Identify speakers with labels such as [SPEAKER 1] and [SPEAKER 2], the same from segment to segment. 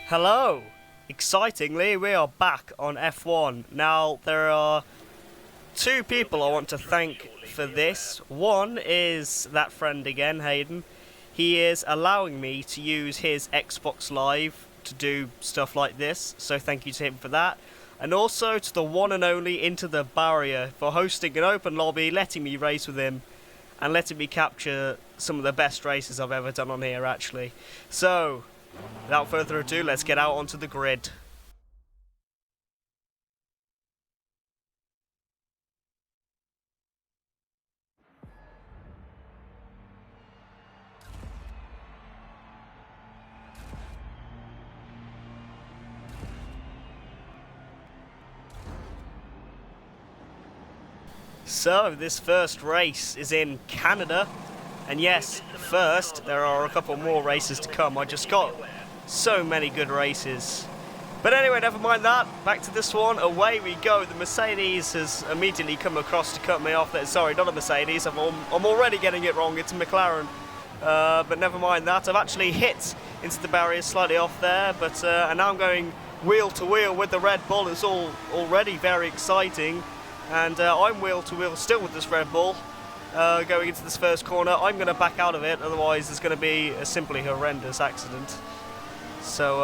[SPEAKER 1] Hello! Excitingly, we are back on F1. Now, there are two people I want to thank for this. One is that friend again, Hayden. He is allowing me to use his Xbox Live to do stuff like this, so thank you to him for that. And also to the one and only IntoTheBarrier for hosting an open lobby, letting me race with him, and letting me capture some of the best races I've ever done on here, actually. So, without further ado, let's get out onto the grid. So, this first race is in Canada, and yes, first, there are a couple more races to come. I just got so many good races. But anyway, never mind that, back to this one, away we go. The Mercedes has immediately come across to cut me off. Sorry, not a Mercedes, I'm already getting it wrong, it's a McLaren. But never mind that, I've actually hit into the barrier slightly off there, but and now I'm going wheel to wheel with the Red Bull. It's all already very exciting. And I'm wheel to wheel still with this Red Bull. Going into this first corner, I'm going to back out of it, otherwise there's going to be a simply horrendous accident. So,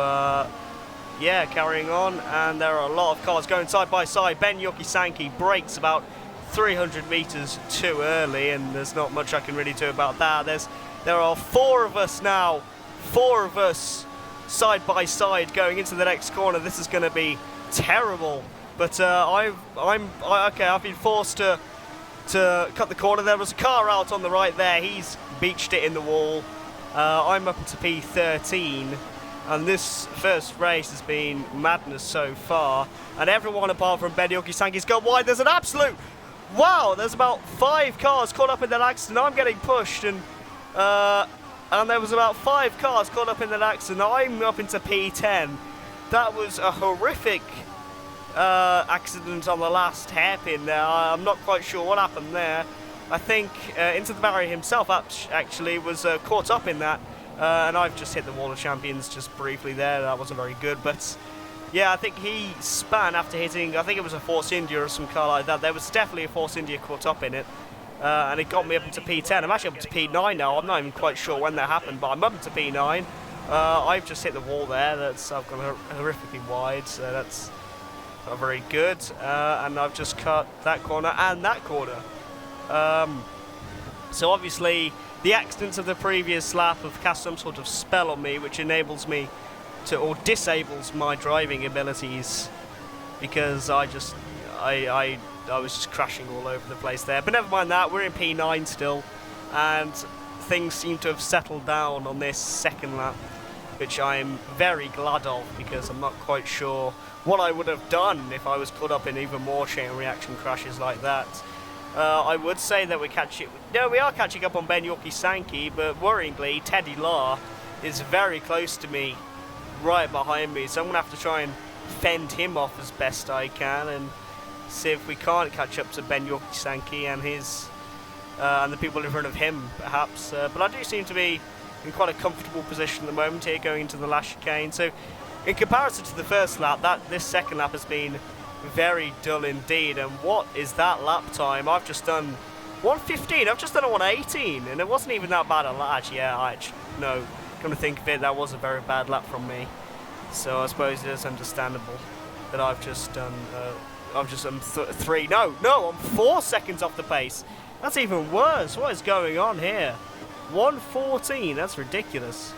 [SPEAKER 1] yeah, carrying on, and there are a lot of cars going side by side. Ben Yoki-Sankey brakes about 300 metres too early, and there's not much I can really do about that. There are four of us now, four of us side by side going into the next corner. This is going to be terrible. But I've been forced to cut the corner. There was a car out on the right there. He's beached it in the wall. I'm up into P13, and this first race has been madness so far. And everyone apart from Ben Yoki-Sankey's gone wide. There's an absolute wow. There's about 5 cars caught up in that accident. I'm getting pushed, and there was about 5 cars caught up in that accident. I'm up into P10. That was a horrific accident on the last hairpin there. I'm not quite sure what happened there. I think IntoTheBarrier himself actually was caught up in that, and I've just hit the wall of champions just briefly there. That wasn't very good, but yeah, I think he span after hitting, I think it was a Force India or some car like that. There was definitely a Force India caught up in it, and it got me up into P10. I'm actually up to P9 now. I'm not even quite sure when that happened, but I'm up into P9. I've just hit the wall there. I've gone horrifically wide, so that's not very good, and I've just cut that corner and that corner. So obviously the accidents of the previous lap have cast some sort of spell on me, which enables me to, or disables my driving abilities, because I was just crashing all over the place there. But never mind that, we're in P9 still, and things seem to have settled down on this second lap, which I'm very glad of, because I'm not quite sure what I would have done if I was caught up in even more chain reaction crashes like that. I would say that we are catching up on Ben Yoki-Sankey, but worryingly, Teddy Law is very close to me, right behind me, so I'm going to have to try and fend him off as best I can and see if we can't catch up to Ben Yoki-Sankey and his and the people in front of him, perhaps. But I do seem to be in quite a comfortable position at the moment here, going into the last chicane. So, in comparison to the first lap, this second lap has been very dull indeed. And what is that lap time? I've just done 1:15. I've just done a 1:18, and it wasn't even that bad a lap. No, come to think of it, that was a very bad lap from me. So I suppose it is understandable that I've just done. I'm 4 seconds off the pace. That's even worse. What is going on here? 1:14. That's ridiculous.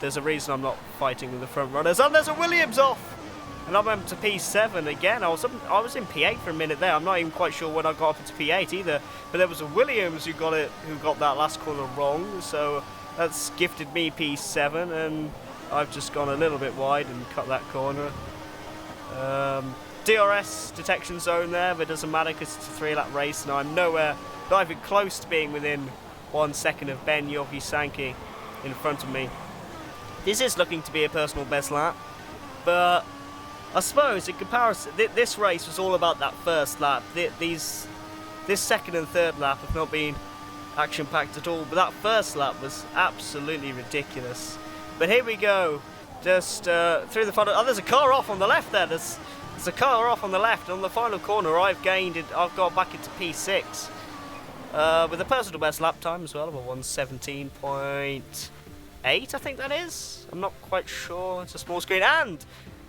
[SPEAKER 1] There's a reason I'm not fighting with the front runners. And there's a Williams off, and I'm up to P7 again. I was in P8 for a minute there. I'm not even quite sure when I got up into P8 either. But there was a Williams who got that last corner wrong. So that's gifted me P7, and I've just gone a little bit wide and cut that corner. DRS detection zone there, but it doesn't matter because it's a 3-lap race, and I'm not even close to being within 1 second of Ben Yoki-Sankey in front of me. This is looking to be a personal best lap, but I suppose in comparison, this race was all about that first lap. This second and third lap have not been action-packed at all. But that first lap was absolutely ridiculous. But here we go, just through the final. Oh, there's a car off on the left there. There's a car off on the left. On the final corner, I've got back into P6 with a personal best lap time as well of a 1:17.8, I think that is. I'm not quite sure. It's a small screen. And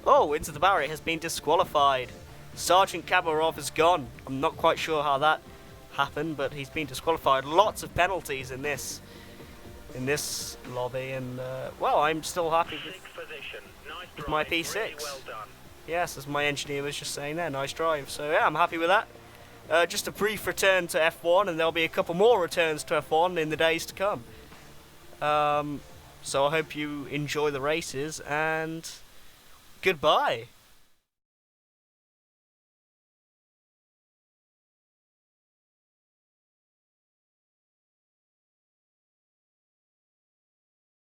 [SPEAKER 1] IntoTheBarrier has been disqualified. Sergeant Kamarov is gone. I'm not quite sure how that happened, but he's been disqualified. Lots of penalties in this lobby, and well, I'm still happy with my P6. Yes, as my engineer was just saying there, nice drive. So yeah, I'm happy with that. Just a brief return to F1, and there'll be a couple more returns to F1 in the days to come. So I hope you enjoy the races, and goodbye.